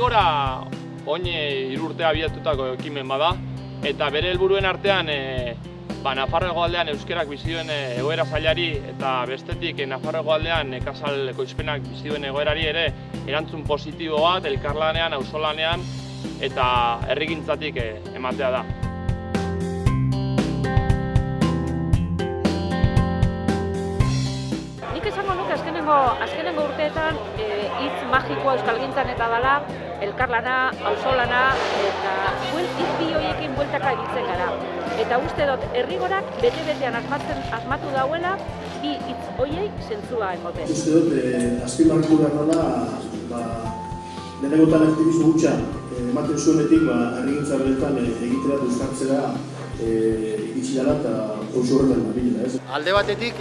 Herrigora oin 3 urte abiatutako ekimen bada, eta bere helburuen artean Nafarro hegoaldean euskerak bizi duen egoera zailari eta bestetik Nafarro hegoaldean nekazal ekoizpenak bizi duen egoerari ere erantzun positibo bat elkarlanean, auzolanean eta herrigintzatik ematea da. Nik esango nuke azkenengo urteetan hitz magikoa euskalgintzan eta dela elkarlana, auzolana eta hitz bi horiekin bueltaka ibiltzen gara. Eta uste dut Herrigorak bete-betean asmatu dauela bi hitz horiei zentzua emoten. Uste dut azpimarratu behar dela lehenegotan aktibizu hutsa ematen zuenetik herrigintza beretan egitera euskartzera iritsi dela eta oso horretan nabilela. Alde batetik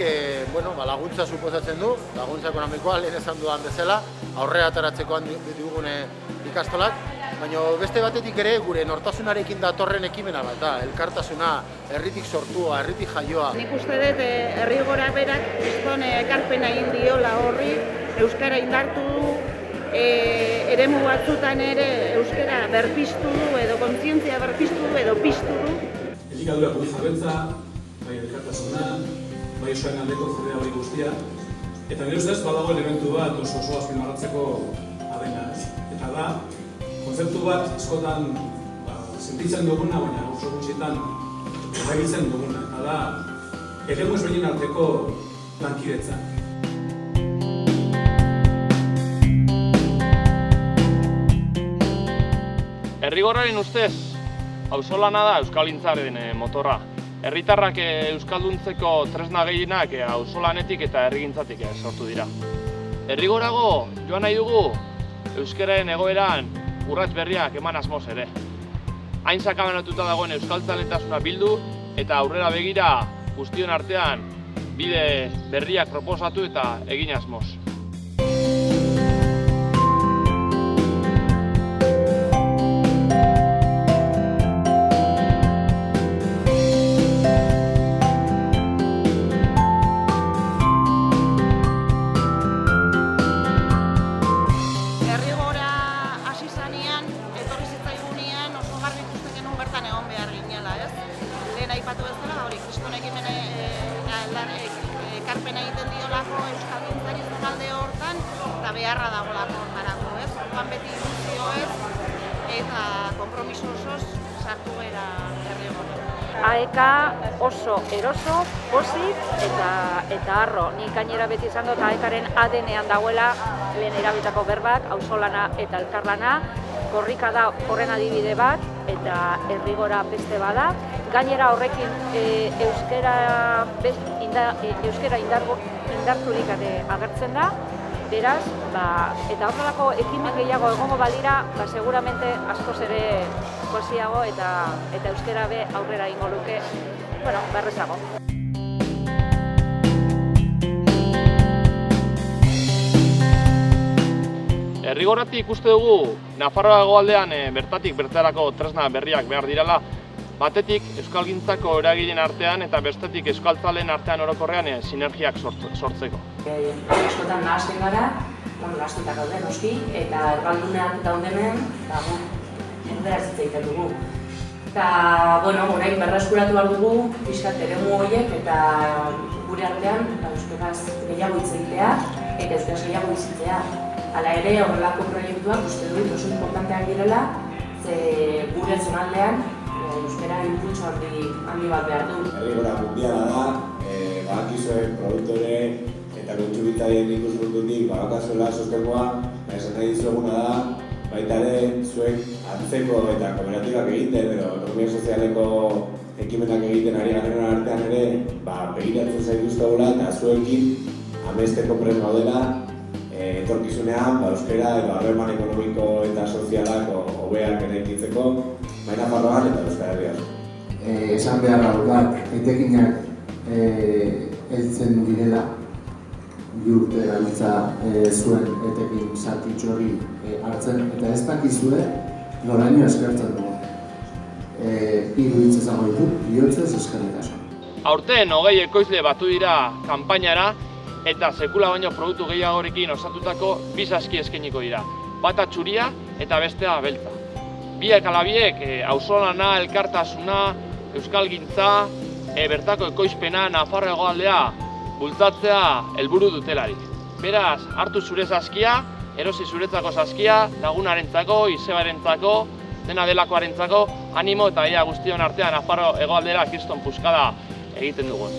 laguntza suposatzen du, laguntza ekonomikoa lehen esan dudan bezala, aurrera ateratzeko digune ikastolak, baina beste batetik ere gure nortasunarekin datorren ekimena bat da, elkartasuna, herritik sortua, herritik jaioa. Nik uste dut Herrigorak berak kriston ekarpena egin diola horri, euskara indartu du, eremu batzutan ere euskara berpiztu du edo kontzientzia berpiztu du edo piztu du. Elikadura burujabetza, bai elkartasuna, bai osoaren aldeko zerrea hori guztia, eta nire ustez badago elementu bat oso azpimarratzeko adena. Eta da, kontzeptu bat askotan sentitzen duguna, baina oso gutxietan erabiltzen duguna, eta da, eremu ezberdinen arteko lankidetza. Herrigorraren ustez, auzolana da euskalgintzaren motorra. Herritarrak euskalduntzeko tresna gehienak auzolanetik eta herrigintzatik sortu dira. Herrigorago joan nahi dugu euskararen egoeran urrats berriak eman asmoz ere. Hain sakabanatuta dagoen euskaltzaletasuna bildu eta aurrera begira guztion artean bide berriak proposatu eta egin asmoz. Aipatu bezala, hori kriston ekimen ekarpena egiten diolako euskalgintzari zonalde hortan eta beharra dagoelako hortarako, ez? Orduan beti ilusioez eta konpromiso osoz sartu gara Herrigorra. AEK oso eroso, pozik eta harro. Nik gainera beti izan dut AEKaren ADN-ean dagoela lehen erabilitako berbak, auzolana eta elkarlana. Korrika da horren adibide bat eta Herrigora beste bada. Gainera horrekin euskera indarturik agertzen da. Beraz, eta horrelako ekimen gehiago egongo balira, seguramente askoz ere koziago eta euskera be aurrera egingo luke, berrezago. Herrigoratik ikuste dugu Nafarroa hegoaldean bertatik bertarako tresna berriak behar direla, batetik euskalgintzako eragileen artean eta bestetik euskaltzaleen artean orokorrean sinergiak sortzeko. Askotan nahasten gara, nahastuta gaude noski, eta erbalduneak daudenean, erderaz hitz egiten dugu. Eta, orain berreskuratu behar dugu, pixkat eremu horiek eta gure artean euskaraz gehiago hitz egitea eta euskaraz gehiago bizitzea. Hala ere, horrelako proiektuak uste dut oso importanteak direla, ze gure zonaldean euskara inpultso handi bat behar du. Herrigora mundiala da, badakizue produktore eta kontsumitzaileen ikuspuntutik badakazuela sostengoa, esan nahi dizueguna da, baita ere zuek antzeko eta kooperatibak egiten edo ekonomia sozialeko ekimenak egiten ari garen artean ere begiratzen zaituztegula eta zuekin amesteko prest gaudela etorkizunean euskara edo harreman ekonomiko eta sozialak hobeak eraikitzeko bai Nafarroan eta Euskal Herrian. Esan behar daukat, etekinak heltzen direla, bi urte gabiltza zuen etekin zatitxo hori hartzen, eta ez dakizue noraino eskertzen dugu. Hiru hitz izango ditut, bihotzez eskerrik. Aurten 20 ekoizle batu dira kanpainara eta sekula baino produktu gehiagorekin osatutako bi saski eskainiko dira. bata txuria eta bestea beltza. Biek ala biek auzolana, elkartasuna, euskalgintza, bertako ekoizpena, Nafarro hegoaldea bultzatzea helburu dutelarik. Beraz, hartu zure saskia, erosi zuretzako saskia, lagunarentzako, izebarentzako, dena delakoarentzako, animo eta ia guztion artean Nafarro hegoaldera kriston puskada egiten dugu.